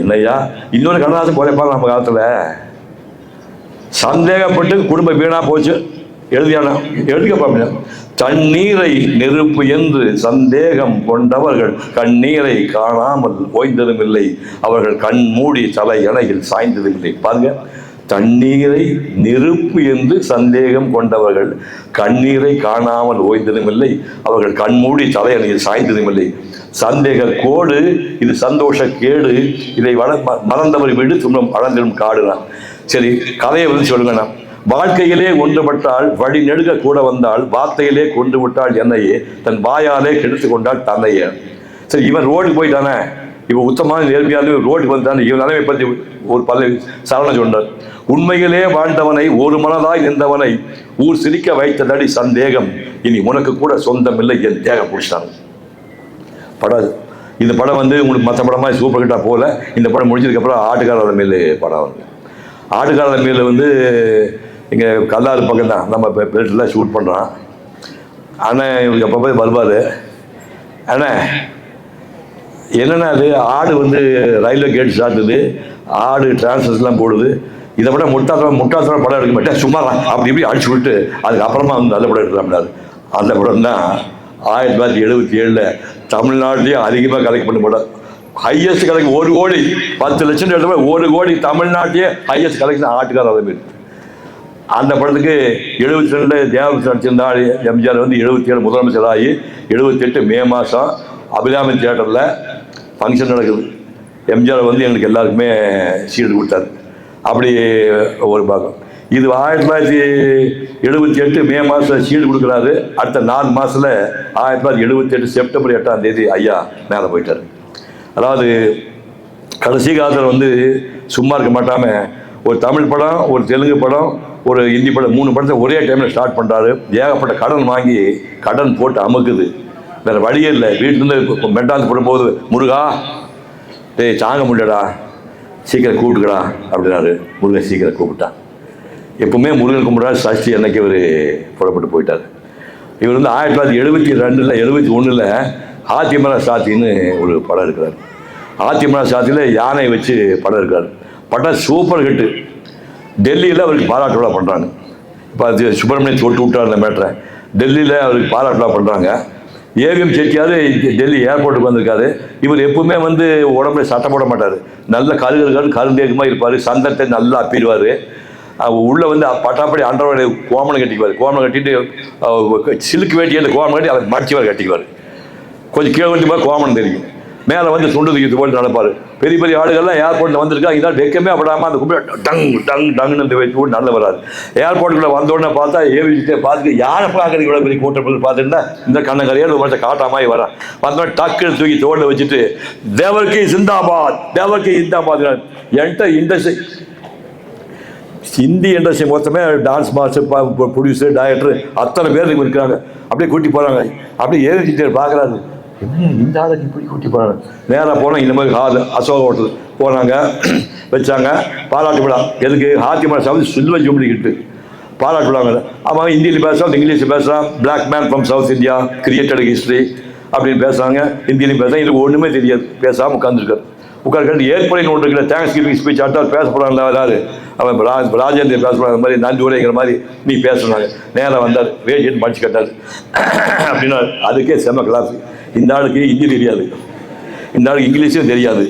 என்னையா இன்னொரு கண்ணதாசன் போகிறப்பாங்க நம்ம காலத்தில் சந்தேகப்பட்டு குடும்பம் வீணாக போச்சு எழுதிக்கப்பா அப்படின்னா, தண்ணீரை நெருப்பு என்று சந்தேகம் கொண்டவர்கள் கண்ணீரை காணாமல் ஓய்ந்ததும் இல்லை, அவர்கள் கண் மூடி தலை இலையில் சாய்ந்ததும் இல்லை. பாருங்க, தண்ணீரை நெருப்பு என்று சந்தேகம் கொண்டவர்கள் கண்ணீரை காணாமல் ஓய்ந்ததும் இல்லை, அவர்கள் கண்மூடி தலையணையில் சாய்ந்ததும் இல்லை. சந்தேக கோடு இது சந்தோஷ கேடு, இதை மறந்தவர் வீடு துன்பம் வளர்ந்திடும் காடுதான். சரி, கதையை வந்து சொல்லுங்கண்ணா. வாழ்க்கையிலே ஒன்றுபட்டால் வழி நெடுக கூட வந்தால் வார்த்தையிலே கொண்டு விட்டால் என்னையே தன் வாயாலே கெடுத்து கொண்டால் தன்னையே. சரி, இவன் ரோடுக்கு போயிட்டானே, இவன் உத்தமான நேர்மையான ரோடுக்கு வந்துட்டான். இவன் நிலைமை பற்றி ஒரு சரணம் சொன்னார். உண்மையிலே வாழ்ந்தவனை ஒரு மனதாய் நின்றவனை ஊர் சிரிக்க வைத்ததடி சந்தேகம், இனி உனக்கு கூட சொந்தம் இல்லை என் தேகம் பிடிச்சிட்டாங்க. படம் இந்த படம் வந்து உங்களுக்கு மற்ற படமாக சூப்பர் ஹிட்டாக போகல. இந்த படம் முடிஞ்சதுக்கப்புறம் ஆட்டுக்காரர் மேல் படம் வந்து ஆட்டுக்காரர் மேல் வந்து இங்கே கல்லாறு பக்கம் தான் நம்ம பெல்ட்டில் ஷூட் பண்ணுறான். ஆனால் இவருக்கு அப்போ போய் வருவார். ஆனால் என்னென்னா அது ஆடு வந்து ரயில்வே கேட் சாத்துது, ஆடு டிரான்ஸ்ஃபர்ஸ்லாம் போடுது. இதை விட முட்டாள்தனம் படம் எடுக்க மாட்டேன், சும்மா அப்படி இப்படி அடிச்சு விட்டு அதுக்கப்புறமா வந்து நல்ல படம் எடுக்கலாம்னாரு. அந்த படம் தான் 1977 தமிழ்நாட்டிலேயே அதிகமாக கலெக்ட் பண்ண படம். ஹையஸ்ட் கலெக்ட் 1 கோடி 10 லட்சம் எடுத்த 1 கோடி தமிழ்நாட்டிலேயே ஹையஸ்ட் கலெக்ஷன் ஆட்டுக்கார அதே மாதிரி. அந்த படத்துக்கு 72 தேவராஜ் நடிச்சிருந்தால் எம்ஜிஆர் வந்து 77 முதலமைச்சர் ஆகி 78 மே மாதம் அபிராமி தியேட்டரில் ஃபங்க்ஷன் நடக்குது. எம்ஜிஆர் வந்து எங்களுக்கு எல்லாருக்குமே சீடு கொடுத்தாரு. அப்படி ஒரு பாகம். இது 1978 மே மாதம் சீடு கொடுக்குறாரு. அடுத்த 4 மாதத்தில் 1978 செப்டம்பர் 8ஆம் தேதி ஐயா மேலே போயிட்டார். அதாவது கடைசி காலத்தில் வந்து சும்மா இருக்க மாட்டாமல் ஒரு தமிழ் படம், ஒரு தெலுங்கு படம், ஒரு ஹிந்தி படம் 3 படத்தை ஒரே டைமில் ஸ்டார்ட் பண்ணுறாரு. ஏகப்பட்ட கடன் வாங்கி கடன் போட்டு அமுக்குது. வேறு வழியே இல்லை. வீட்டிலேருந்து மெட்ராஸ் போடும்போது முருகா டேய் தாங்க முடியலடா, சீக்கிரம் கூப்பிட்டுக்கடா அப்படின்னாரு. முருகன் சீக்கிரம் கூப்பிட்டான். எப்பவுமே முருகன் கும்பிட்றாரு. சஷ்டி அன்னைக்கு அவர் புறப்பட்டு போயிட்டார். இவர் வந்து 1972 71 ஆத்திமரா சாத்தின்னு ஒரு படம் இருக்கிறார். ஆத்திமரா சாத்தியில் யானை வச்சு படம் இருக்கார். படம் சூப்பர் ஹிட்டு. டெல்லியில் அவருக்கு பாராட்டு விழா பண்ணுறாங்க. இப்போ அது சுப்பிரமணியம் தொட்டு விட்டார் அந்த மேட்டரை. டெல்லியில் அவருக்கு பாராட்டு விழா பண்ணுறாங்க. ஏவிஎம் செட்டியார் டெல்லி ஏர்போர்ட்டுக்கு வந்திருக்காரு. இவர் எப்பவுமே வந்து உடம்புல சட்டை போட மாட்டார். நல்ல கருந்தேகமாக இருப்பார். சந்தத்தை நல்லா அப்பிடுவார். உள்ளே வந்து பட்டாப்படி அண்டர்வேர்டு கோமனை கட்டிக்குவார். கோமனை கட்டிட்டு சிலுக்கு வேட்டி அந்த கோமனை கட்டி அதை மடிச்சுவார் கட்டிக்குவார். கொஞ்சம் கீழே கொஞ்சமாக கோமன் தெரியும். மேலே வந்து துண்டு தூக்கி போட்டு நடப்பார். பெரிய பெரிய ஆளுகள்லாம் ஏர்போர்ட்டில் வந்திருக்கா. இதான் வெக்கமே அப்படாமல் அந்த கும்பிட டங் டங் டங்குன்னு வச்சு கூட நல்ல வராது. ஏர்போர்ட்டுக்குள்ளே வந்தோடனே பார்த்தா ஏவிட்டு பார்த்துட்டு யாரை பார்க்குறது இவ்வளோ பெரிய கூட்டம் பார்த்துருந்தா இந்த கண்ணங்கரையோட ஒரு வருஷம் காட்டாமல் வரான். வந்தோடனே டக்குன்னு தூக்கி தோளில் வச்சுட்டு தேவர்கி ஜிந்தாபாத் தேவர்கி ஜிந்தாபாத். என்கிட்ட இண்டஸ்ட்ரி ஹிந்தி இண்டஸ்ட்ரி மொத்தமே டான்ஸ் மாஸ்டர் ப்ரொடியூசர் டைரக்டர் அத்தனை பேர் இருக்கிறாங்க. அப்படியே கூட்டி போகிறாங்க. அப்படியே ஏவிட்டு பார்க்குறாரு. இந்த ஆளுக்கு இப்படி கூட்டி போகிறாங்க. நேராக போனால் இந்த மாதிரி அசோக ஹோட்டல் போனாங்க. வச்சாங்க பாராட்டு விழா. எதுக்கு? ஆத்திமரா சாப்பிட்டு சில்வர் ஜூப்ளி கிட்டு பாராட்டு விழாங்க. அவன் ஹிந்தியில் பேசுகிறான், இங்கிலீஷில் பேசுகிறான். Black man from south India created history அப்படின்னு பேசுகிறாங்க. ஹிந்தியிலையும் பேசுகிறாங்க. இதுக்கு ஒன்றுமே தெரியாது. பேசாமல் உட்காந்துருக்காரு. உட்காந்து ஏற்படைன்னு ஒன்று இருக்கிற தேங்க்ஸ் கிவிங் ஸ்பீச் ஆட்டால் பேச போகிறாங்களா யாரு? அவன் ராஜேந்திர பேச போகிறாங்க மாதிரி நன்றி உரைங்கிற மாதிரி நீ பேசுனாங்க. நேராக வந்தார். வேஜெட் படிச்சு கட்டார் அப்படின்னா அதுக்கே செம்ம கிளாஸ். இந்த ஆளுக்கு ஹிந்தி தெரியாது, இந்த ஆளுக்கு இங்கிலீஷும் தெரியாது.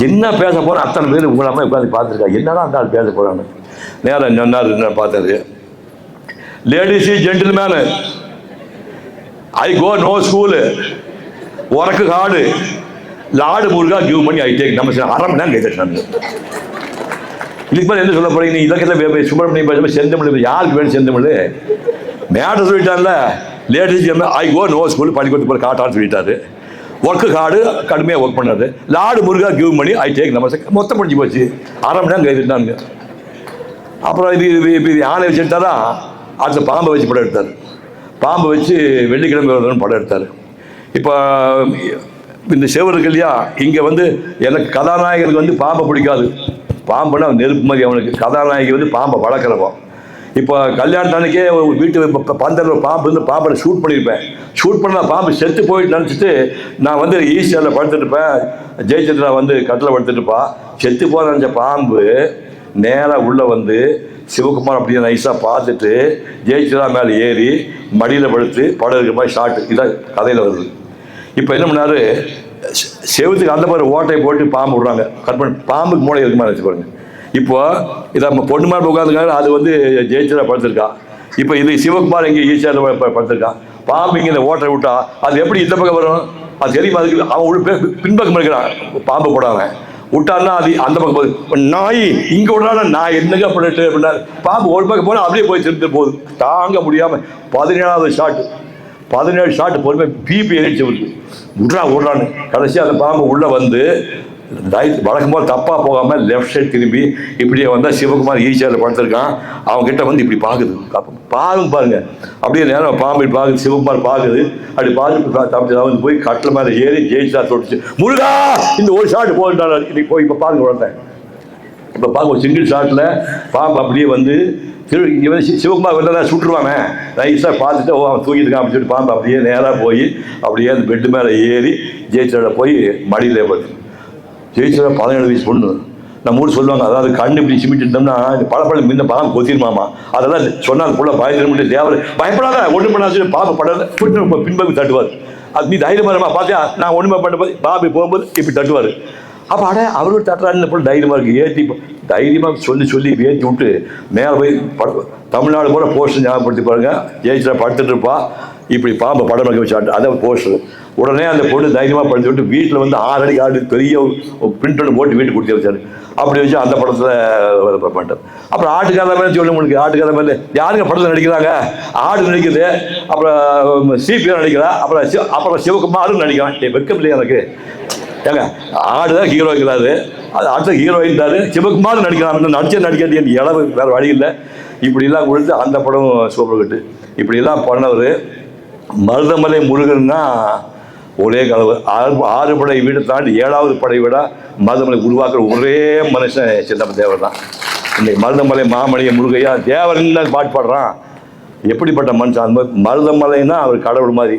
என்ன பேச போகிறோம் அத்தனை பேர் உங்களாமல் உட்காந்து பார்த்துருக்காங்க. என்னடா அந்த ஆள் பேச போகிறாங்க. நேரம் என்ன பார்த்தது. லேடிஸ் ஜென்டில்மேனு, ஐ கோ நோ ஸ்கூலு, உனக்கு காடு லாடு முருகா கிவ் பண்ணி ஐ டேக். நம்ம அரை மணி நேரம் கேட்டுட்டாங்க. இதுக்கு மேலே என்ன சொல்ல போகிறீங்க? நீ இலக்கத்தில் சுப்பிரமணியம் பேசும்போது செந்தமிழ் யாருக்கு வேணும்? செந்தமிழ் மேட்டை சொல்லிட்டான்ல. Ladies I go no school பள்ளிக்கூடத்து போகிற காட்டான்னு சொல்லிட்டாரு. ஒர்க்கு காடு கடுமையாக ஒர்க் பண்ணாரு. லாடு முருகா கிவ் பண்ணி ஐ டேக். நம்ம மொத்தம் முடிஞ்சு போச்சு. அரை மணி நேரம் கைதுட்டானுங்க. அப்புறம் இது யானை வச்சுட்டாரா. அடுத்த பாம்பை வச்சு படம் எடுத்தார். பாம்பை வச்சு வெள்ளிக்கிழமை வருதுன்னு படம் எடுத்தார். இப்போ இந்த செவர் இருக்கு இல்லையா, இங்கே வந்து எனக்கு கதாநாயகனுக்கு வந்து பாம்பை பிடிக்காது. பாம்புன்னா நெருப்பு மாதிரி அவனுக்கு. கதாநாயகி வந்து பாம்பை வளர்க்குறப்போம். இப்போ கல்யாணத்தானுக்கே வீட்டு பந்தல் பாம்பு வந்து பாம்பை ஷூட் பண்ணியிருப்பேன். ஷூட் பண்ணால் பாம்பு செத்து போயிட்டு நினச்சிட்டு நான் வந்து ஈஸ்டரில் படுத்துட்டுருப்பேன். ஜெயச்சந்திரா வந்து கட்டில் படுத்துட்டுப்பா. செத்து போக நினச்ச பாம்பு நேராக உள்ளே வந்து சிவகுமார் அப்படியே நைஸாக பார்த்துட்டு ஜெயச்சந்திரா மேலே ஏறி மடியில் படுத்து படம் இருக்கிற மாதிரி ஷாட்டு. இதான் கதையில் வருது. இப்போ என்ன பண்ணாரு, செவத்துக்கு அந்த மாதிரி ஓட்டை போட்டு பாம்பு விடுறாங்க. கட் பண்ணி பாம்புக்கு மூளை இருக்குமா நினச்சி பாருங்க. இப்போ இதை நம்ம பொண்ணு மாதிரி உட்காந்துருக்காங்க. அது வந்து ஜெயிச்சதா படுத்திருக்கா. இப்போ இது சிவகுமார் எங்கே ஈஸியாக படுத்திருக்கான். பாம்பு இங்கே இந்த ஓட்டை விட்டா அது எப்படி இந்த பக்கம் வரும்? அது தெரியுமா? அதுக்கு அவன் பின்பக்கம் இருக்கிறான். பாம்பு போடாம விட்டான்னா அது அந்த பக்கம் போகுது. நாய் இங்கே விடுறானா நான் என்னங்க பண்ணிட்டு அப்படின்னா பாம்பு ஒரு பக்கம் போனால் அப்படியே போய் திருட்டு போகுது. தாங்க முடியாமல் 17வது ஷாட்டு 17 ஷாட்டு பொறுமை பிபி எரிச்சு விடுது. விட்றான்னு கடைசியாக அந்த பாம்பு உள்ளே வந்து வழக்கம் போது தப்பாக போகாமல் லெஃப்ட் சைட் திரும்பி இப்படியே வந்தால் சிவகுமார் ஈஸியாக படுத்திருக்கான். அவங்ககிட்ட வந்து இப்படி பார்க்குது. பாருங்க அப்படியே நேரம் பாம்பு பார்க்குது. சிவகுமார் பார்க்குது. அப்படி பார்த்து வந்து போய் கட்டில் மேலே ஏறி ஜெயிச்சா தொட்டுச்சு. முருகா இந்த ஒரு ஷாட்டு போட்டாரு. இன்னைக்கு போய் இப்போ பாருங்க வந்தேன். இப்போ பார்க்க ஒரு சிங்கிள் ஷாட்டில் பாம்பு அப்படியே வந்து இவன் சிவகுமார் வெளில சுட்டுருவானே நைஸாக பார்த்துட்டு அவன் தூக்கிட்டுருக்கான் அப்படின்னு சொல்லிட்டு பாம்பு அப்படியே நேராக போய் அப்படியே அந்த பெட்டு மேலே ஏறி ஜெயிச்சோட போய் மடியிலே படுத்து. ஜெயிச்சோட 17 வயசு பொண்ணு. நம்ம ஊர் சொல்லுவாங்க, அதாவது கண்ணு இப்படி சிமிட்டு இருந்தோம்னா இந்த பழப்பழம் முன்ன பாம்பு கொத்திருமாமா. அதெல்லாம் சொன்னால் புள்ள பயந்துட தேவை பயப்படாத ஒன்றும் பண்ணா சொல்லி பாம்பு படாத பின்பக்கம் தட்டுவார். அது நீ தைரியமா பார்த்தியா நான் ஒன்றுமே பண்ணும்போது பாம்பு போகும்போது இப்படி தட்டுவார். அப்போ அவரோட தட்டுறாருன்னு போல் தைரியமாக இருக்குது. ஏற்றி தைரியமாக சொல்லி ஏற்றி விட்டு மேலே போய் தமிழ்நாடு போல போஸ்டர் ஞாபகப்படுத்தி பாருங்க. ஜெயிச்சா படுத்துட்டு இருப்பா. இப்படி பாம்பை படம் வைக்க வச்சாட்டு அதை போஸ்டர். உடனே அந்த பொண்ணு தைரியமாக படுத்து விட்டு வீட்டில் வந்து 6 அடி ஆடு பெரிய பிரிண்ட் ஒன்று போட்டு வீட்டுக்கு கொடுத்து வச்சாரு. அப்படி வச்சு அந்த படத்தில் பண்ணிட்டார். அப்புறம் ஆட்டுக்கார மேலே சொல்லி உங்களுக்கு ஆட்டுக்கார மேலே யாருங்க படத்தில் நடிக்கிறாங்க? ஆடு நடிக்குது, அப்புறம் சிபிஆர் நடிக்கிறா, அப்புறம் சிவகுமாரும் நடிக்கிறான். வெக்கம் இல்லையா எனக்கு? ஏங்க ஆடு தான் ஹீரோ இருக்கிறாரு, அது அடுத்த ஹீரோயின்றாரு, சிவகுமார் நடிக்கிறான். நடிக்கிறது எனக்கு இளவு வேறு வழி இல்லை. இப்படிலாம் கொடுத்து அந்த படம் சூப்பர் கட்டு. இப்படிலாம் பண்ணவர் மருதமலை முருகன்னா ஒரே கலவு. 6 படை வீடு தாண்டி 7வது படை விட மருதமலை உருவாக்குற ஒரே மனுஷன் சின்னப்ப தேவர் தான். இன்னைக்கு மருதமலை மாமணிய முருகையா தேவர்னு பாட்டு பாடுறான். எப்படிப்பட்ட மனுஷன். அந்த மாதிரி மருதமலைன்னா அவர் கடவுள் மாதிரி.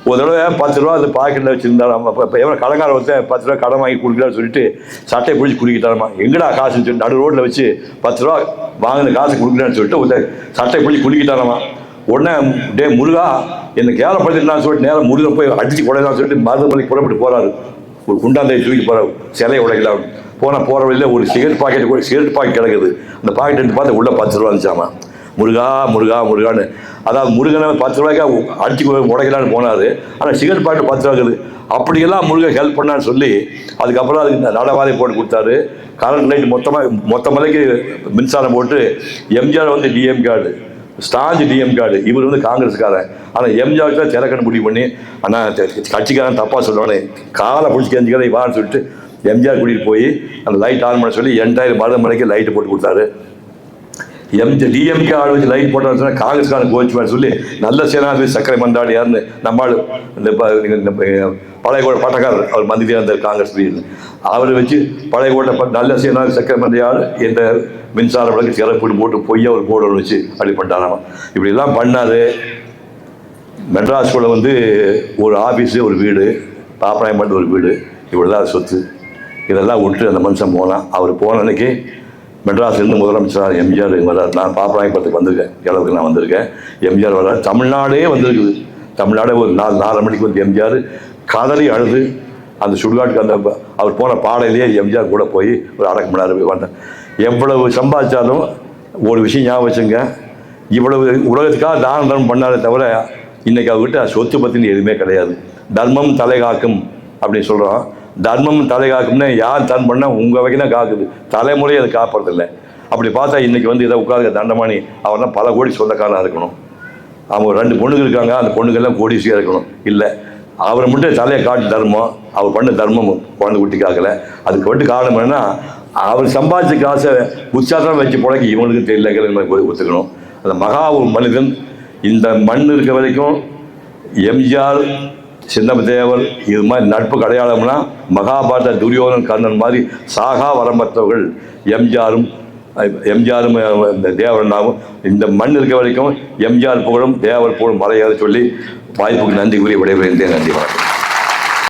ஒரு தடவை 10 ரூபா அந்த பாக்கெட்டில் வச்சுருந்தாராம். இப்போ எவ்வளோ கடங்கார வச்சு 10 ரூபா கடன் வாங்கி கொடுக்குறான்னு சொல்லிட்டு சட்டையை பிடிச்சி குடிக்கிட்டாராமா. எங்கடா காசுன்னு சொல்லிட்டு நடு ரோட்டில் வச்சு 10 ரூபா வாங்கின காசு கொடுக்குறேன்னு சொல்லிட்டு ஒரு சட்டையை பிடிச்சி குடிக்கிட்டாராமா. உடனே டே முருகா என்னை கேவலப்படுத்திட்டான்னு சொல்லிட்டு நேரம் முருகன் போய் அடிச்சு குடையலான்னு சொல்லிட்டு மருதமலைக்கு புறப்பட்டு போகிறாரு. ஒரு குண்டாந்தையை தூக்கிட்டு போகிறார், சிலையை உடைக்கலாம். போகிற வழியில் ஒரு சிகரெட் பாக்கெட் கிடக்குது. அந்த பாக்கெட் எடுத்து பார்த்து உள்ளே 10 ரூபா இருந்துச்சாமா. முருகா முருகா முருகான்னு, அதாவது முருகனை 10 ரூபாய்க்கு அடிச்சு உடைக்கலான்னு போனார். ஆனால் சிகரெட் பாக்கெட் 10 ரூபா இருக்குது. அப்படியெல்லாம் முருகன் ஹெல்ப் பண்ணான்னு சொல்லி அதுக்கப்புறம் அதுக்கு நடவாதை போட்டு கொடுத்தாரு. கரண்ட் லைட் மொத்த மலைக்கு மின்சாரம் போட்டு எம்ஜிஆர் வந்து டிஎம் கார்டு, ஸ்டாஞ்ச் டிஎம் கார்டு, இவர் வந்து காங்கிரஸ்காரன். ஆனால் எம்ஜிஆர் தான் திறக்கணும் முடிவு பண்ணி, ஆனால் கட்சிக்காரன் தப்பாக சொல்லுவானே காலை பிடிச்சி கஞ்சிக்கிறதை வான்னு சொல்லிட்டு எம்ஜிஆர் கூட்டிகிட்டு போய் அந்த லைட் ஆன் பண்ண சொல்லி என்டையர் மருதமலைக்கு லைட்டு போட்டு கொடுத்தாரு. டிஎம்கே ஆள் வச்சு லைட் போட்டோம்னு சொன்னால் காங்கிரஸ்காரன் கோச்சுவான்னு சொல்லி நல்ல சேனாதிபதி சக்கரை மந்தாடியார்னு நம்மால் இந்த பழையகோட்டை பட்டக்காரர் அவர் மந்திரியாக இருந்தார் காங்கிரஸ் பீரியடில். அவரை வச்சு பழையகோட்டை நல்ல சேனாதிபதி சக்கரை மந்தாடியார் எந்த மின்சார விளக்கு சிறப்பு போட்டு பொய்யா ஒரு போர்டு வச்சு அப்படி பண்ணிட்டாராம். இப்படிலாம் பண்ணார். மெட்ராஸ்குள்ளே வந்து ஒரு ஆஃபீஸு, ஒரு வீடு, பாப்பராயம் பண்ண ஒரு வீடு, இவ்வளோதான் சொத்து. இதெல்லாம் விட்டு அந்த மனுஷன் போனான். அவர் போன அன்னைக்கு மெட்ராஸ்லேருந்து முதலமைச்சராக எம்ஜிஆர் வர்றார். நான் பாப்பராயப்படத்துக்கு வந்திருக்கேன், அளவுக்கு நான் வந்திருக்கேன். எம்ஜிஆர் வர்றார். தமிழ்நாடே வந்திருக்குது. தமிழ்நாடே ஒரு 4:30 மணிக்கு வந்து எம்ஜிஆர் கதறி அழுது அந்த சுடுகாட்டுக்கு அந்த அவர் போன பாடையிலேயே எம்ஜிஆர் கூட போய் ஒரு அடக்கம் பண்ணார். வந்தேன். எவ்வளவு சம்பாதிச்சாலும் ஒரு விஷயம் ஞாபகம் வச்சுங்க, இவ்வளவு உலகத்துக்காக தானம் தர்மம் பண்ணாலே தவிர இன்றைக்கி அவர்கிட்ட சொத்து பற்றினு எதுவுமே கிடையாது. தர்மம் தலை காக்கும் அப்படின்னு சொல்கிறோம். தர்மம் தலை காக்கும்னா யார் தன் பண்ணால் உங்கள் வகைக்கு தான் காக்குது, தலைமுறையை அது காப்பறதில்லை. அப்படி பார்த்தா இன்றைக்கி வந்து இதை உட்காந்து தண்டமானி அவர்லாம் பல கோடி சொந்தக்காரனாக இருக்கணும். அவங்க 2 பொண்ணுங்க இருக்காங்க, அந்த பொண்ணுங்கள்லாம் கோடீசியாக இருக்கணும். இல்லை, அவரை மட்டும் தலையை காட்டு தர்மம், அவர் பண்ண தர்மம் குழந்தை குட்டிக்காகலை. அதுக்கு மட்டும் காரணம் என்னன்னா அவர் சம்பாதிச்ச காசை உற்சாகம் வச்சு பிழைக்க இவனுக்கு தெரியலங்கிற போய் ஒத்துக்கணும். அந்த மகா ஒரு மனிதன் இந்த மண் இருக்க வரைக்கும் எம்ஜிஆர், சின்னமதேவர் இது மாதிரி நட்புக்கு அடையாளம்னா மகாபாரத துரியோதன் கர்ணன் மாதிரி சாகா வரம்பற்றவர்கள் எம்ஜிஆரும் தேவரனாகவும். இந்த மண் இருக்க வரைக்கும் எம்ஜிஆர் புகழும் தேவர் புகழும் மறையாத சொல்லி வாய்ப்புக்கு நன்றி கூறி விடைபெறுகிறேன். நன்றி.